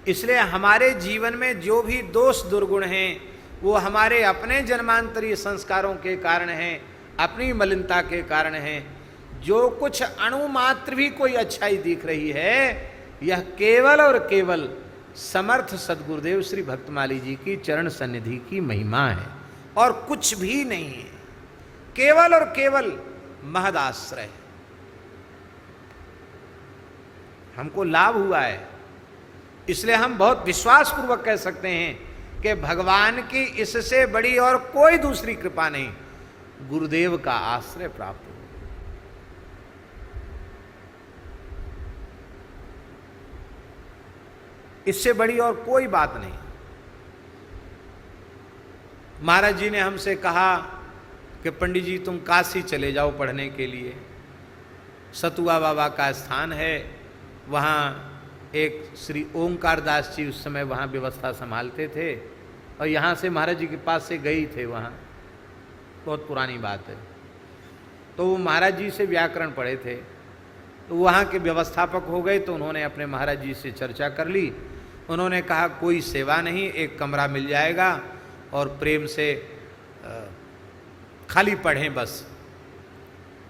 इसलिए हमारे जीवन में जो भी दोष दुर्गुण हैं वो हमारे अपने जन्मांतरीय संस्कारों के कारण हैं, अपनी मलिनता के कारण हैं। जो कुछ अणु मात्र भी कोई अच्छाई दिख रही है, यह केवल और केवल समर्थ सद्गुरुदेव श्री भक्तमाली जी की चरण सन्निधि की महिमा है और कुछ भी नहीं है। केवल और केवल महदाश्रय हमको लाभ हुआ है। इसलिए हम बहुत विश्वास पूर्वक कह सकते हैं कि भगवान की इससे बड़ी और कोई दूसरी कृपा नहीं, गुरुदेव का आश्रय प्राप्त हो। इससे बड़ी और कोई बात नहीं। महाराज जी ने हमसे कहा कि पंडित जी तुम काशी चले जाओ पढ़ने के लिए, सतुआ बाबा का स्थान है, वहाँ एक श्री ओंकार दास जी उस समय वहाँ व्यवस्था संभालते थे और यहाँ से महाराज जी के पास से गई थे, वहाँ बहुत पुरानी बात है। तो वो महाराज जी से व्याकरण पढ़े थे, तो वहाँ के व्यवस्थापक हो गए, तो उन्होंने अपने महाराज जी से चर्चा कर ली। उन्होंने कहा कोई सेवा नहीं, एक कमरा मिल जाएगा और प्रेम से खाली पढ़ें बस।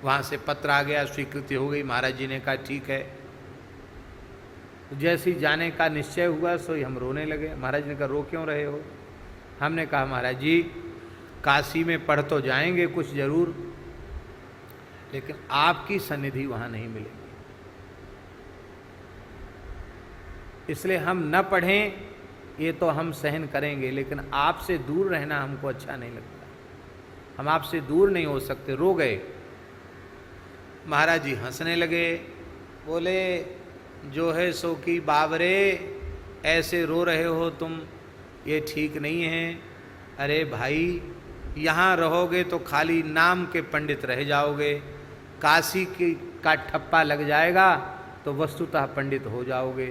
वहाँ से पत्र आ गया, स्वीकृति हो गई। महाराज जी ने कहा ठीक है। जैसे ही जाने का निश्चय हुआ सो ही हम रोने लगे। महाराज ने कहा रो क्यों रहे हो? हमने कहा महाराज जी काशी में पढ़ तो जाएंगे कुछ जरूर, लेकिन आपकी सन्निधि वहाँ नहीं मिलेगी, इसलिए हम न पढ़ें ये तो हम सहन करेंगे, लेकिन आपसे दूर रहना हमको अच्छा नहीं लगता, हम आपसे दूर नहीं हो सकते। रो गए। महाराज जी हंसने लगे, बोले जो है सो की बाबरे, ऐसे रो रहे हो तुम, ये ठीक नहीं है। अरे भाई यहाँ रहोगे तो खाली नाम के पंडित रह जाओगे, काशी का ठप्पा लग जाएगा तो वस्तुतः पंडित हो जाओगे।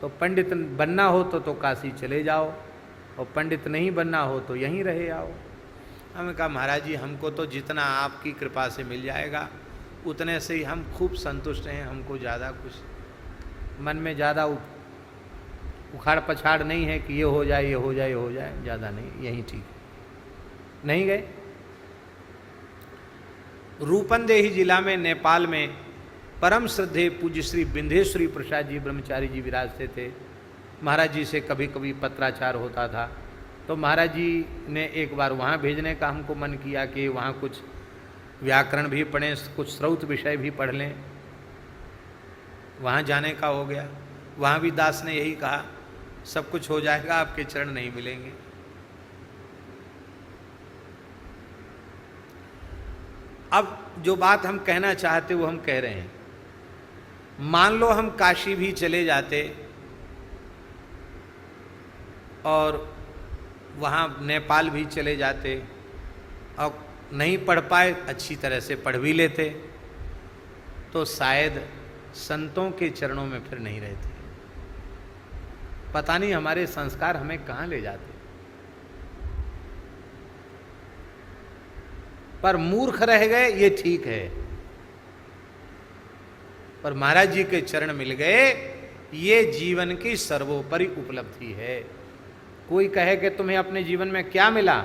तो पंडित बनना हो तो काशी चले जाओ, और पंडित नहीं बनना हो तो यहीं रहे आओ। हमने कहा महाराज जी हमको तो जितना आपकी कृपा से मिल जाएगा उतने से ही हम खूब संतुष्ट हैं, हमको ज़्यादा कुछ मन में ज़्यादा उखाड़ पछाड़ नहीं है कि ये हो जाए, ये हो जाए, ये हो जाए, ज़्यादा नहीं, यहीं ठीक है। नहीं गए। रूपंदेही जिला में नेपाल में परम श्रद्धेय पूज्य श्री विंध्येश्वरी प्रसाद जी ब्रह्मचारी जी विराजते थे। महाराज जी से कभी कभी पत्राचार होता था, तो महाराज जी ने एक बार वहाँ भेजने का हमको मन किया कि वहाँ कुछ व्याकरण भी पढ़ें, कुछ श्रौत विषय भी पढ़ लें। वहाँ जाने का हो गया। वहाँ भी दास ने यही कहा सब कुछ हो जाएगा, आपके चरण नहीं मिलेंगे। अब जो बात हम कहना चाहते वो हम कह रहे हैं। मान लो हम काशी भी चले जाते और वहाँ नेपाल भी चले जाते और नहीं पढ़ पाए, अच्छी तरह से पढ़ भी लेते, तो शायद संतों के चरणों में फिर नहीं रहते। पता नहीं हमारे संस्कार हमें कहाँ ले जाते। पर मूर्ख रह गए ये ठीक है, पर महाराज जी के चरण मिल गए ये जीवन की सर्वोपरि उपलब्धि है। कोई कहे कि तुम्हें अपने जीवन में क्या मिला,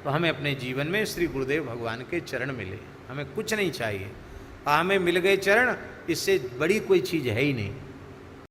तो हमें अपने जीवन में श्री गुरुदेव भगवान के चरण मिले, हमें कुछ नहीं चाहिए। हमें मिल गए चरण, इससे बड़ी कोई चीज़ है ही नहीं।